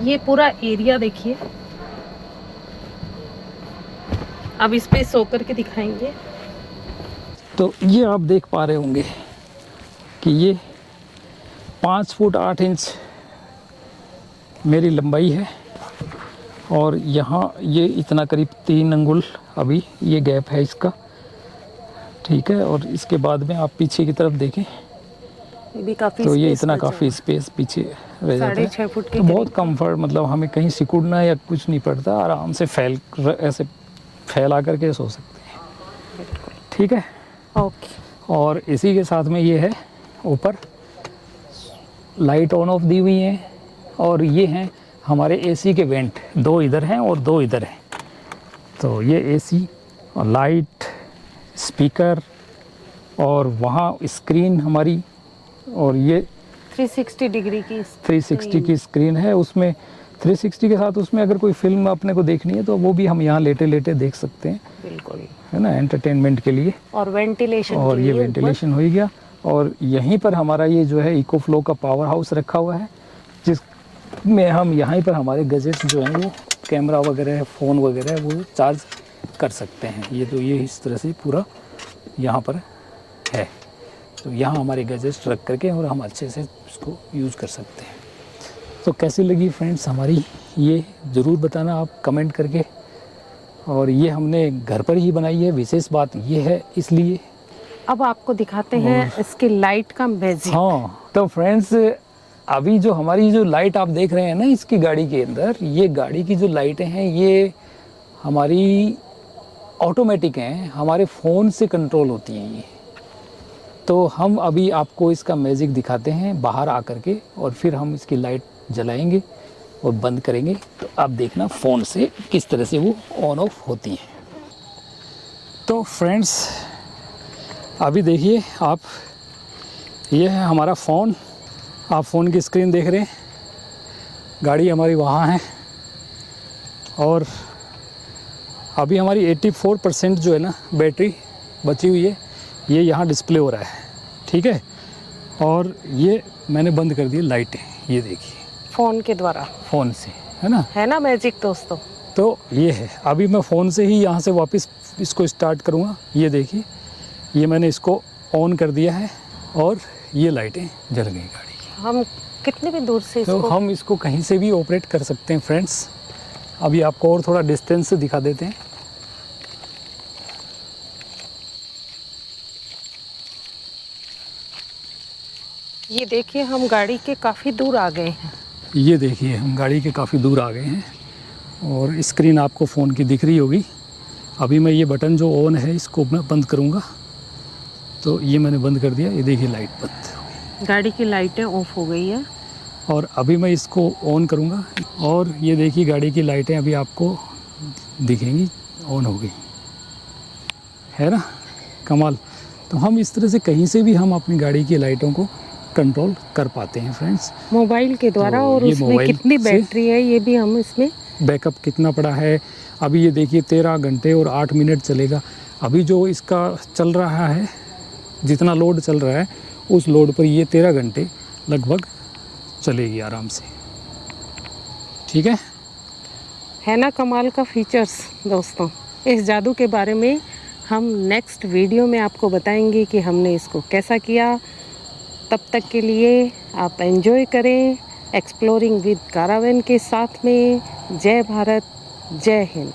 ये पूरा एरिया देखिए। अब इस पे सो करके दिखाएंगे। तो ये आप देख पा रहे होंगे कि ये 5 फुट 8 इंच मेरी लंबाई है और यहाँ ये इतना करीब 3 अंगुल अभी ये गैप है इसका, ठीक है। और इसके बाद में आप पीछे की तरफ देखें भी काफी तो ये इतना काफ़ी स्पेस पीछे रह जाता है। 6.5 फुट के तो बहुत कंफर्ट, मतलब हमें कहीं सिकुड़ना या कुछ नहीं पड़ता, आराम से ऐसे फैला करके सो सकते हैं, ठीक है। ओके। और इसी के साथ में ये है ऊपर लाइट ऑन ऑफ दी हुई है और ये हैं हमारे एसी के वेंट, 2 इधर हैं और 2 इधर हैं। तो ये एसी और लाइट, स्पीकर और वहाँ स्क्रीन हमारी, और ये 360 डिग्री की 360 की स्क्रीन है। उसमें 360 के साथ उसमें अगर कोई फिल्म अपने को देखनी है तो वो भी हम यहाँ लेटे लेटे देख सकते हैं, बिल्कुल, है ना, एंटरटेनमेंट के लिए। और वेंटिलेशन और ये वेंटिलेशन हो गया। और यहीं पर हमारा ये जो है इको फ्लो का पावर हाउस रखा हुआ है, जिसमें हम यहीं पर हमारे गजेट्स जो हैं वो कैमरा वगैरह, फ़ोन वगैरह वो चार्ज कर सकते हैं। ये तो ये इस तरह से पूरा यहाँ पर है। तो यहाँ हमारे गजेट्स रख करके और हम अच्छे से उसको यूज़ कर सकते हैं। तो कैसी लगी फ्रेंड्स हमारी, ये ज़रूर बताना आप कमेंट करके। और ये हमने घर पर ही बनाई है, विशेष बात ये है इसलिए। अब आपको दिखाते हैं इसकी लाइट का मैजिक। हाँ, तो फ्रेंड्स अभी जो हमारी जो लाइट आप देख रहे हैं ना इसकी गाड़ी के अंदर, ये गाड़ी की जो लाइटें हैं ये हमारी ऑटोमेटिक हैं, हमारे फ़ोन से कंट्रोल होती हैं ये। तो हम अभी आपको इसका मैजिक दिखाते हैं बाहर आकर के, और फिर हम इसकी लाइट जलाएंगे और बंद करेंगे। तो आप देखना फ़ोन से किस तरह से वो ऑन ऑफ होती हैं। तो फ्रेंड्स अभी देखिए आप, ये है हमारा फ़ोन, आप फ़ोन की स्क्रीन देख रहे हैं, गाड़ी हमारी वहाँ है और अभी हमारी 84% जो है ना बैटरी बची हुई है, ये यहाँ डिस्प्ले हो रहा है, ठीक है। और ये मैंने बंद कर दी लाइटें, ये देखिए फ़ोन के द्वारा, फ़ोन से, है ना मैजिक दोस्तों। तो ये है, अभी मैं फ़ोन से ही यहाँ से वापस इसको स्टार्ट करूँगा। ये देखिए ये मैंने इसको ऑन कर दिया है और ये लाइटें जल गई गाड़ी की। हम कितने भी दूर से तो हम इसको कहीं से भी ऑपरेट कर सकते हैं फ्रेंड्स। अभी आपको और थोड़ा डिस्टेंस से दिखा देते हैं। ये देखिए हम गाड़ी के काफ़ी दूर आ गए हैं। ये देखिए हम गाड़ी के काफ़ी दूर आ गए हैं और स्क्रीन आपको फ़ोन की दिख रही होगी। अभी मैं ये बटन जो ऑन है इसको मैं बंद करूँगा, तो ये मैंने बंद कर दिया। ये देखिए लाइट बंद, गाड़ी की लाइटें ऑफ हो गई है। और अभी मैं इसको ऑन करूँगा और ये देखिए गाड़ी की लाइटें अभी आपको दिखेंगी, ऑन हो गई है ना, कमाल। तो हम इस तरह से कहीं से भी हम अपनी गाड़ी की लाइटों को कंट्रोल कर पाते हैं फ्रेंड्स, मोबाइल के द्वारा। तो और ये उसमें मोबाइल कितनी से बैटरी है ये भी हम इसमें बैकअप कितना पड़ा है। अभी ये देखिए 13 घंटे और 8 मिनट चलेगा। अभी जो इसका चल रहा है, जितना लोड चल रहा है उस लोड पर ये 13 घंटे लगभग चलेगी आराम से, ठीक है ना कमाल का फीचर्स। दोस्तों, इस जादू के बारे में हम नेक्स्ट वीडियो में आपको बताएंगे कि हमने इसको कैसा किया। तब तक के लिए आप एंजॉय करें एक्सप्लोरिंग विद कारावैन के साथ में। जय भारत, जय हिंद।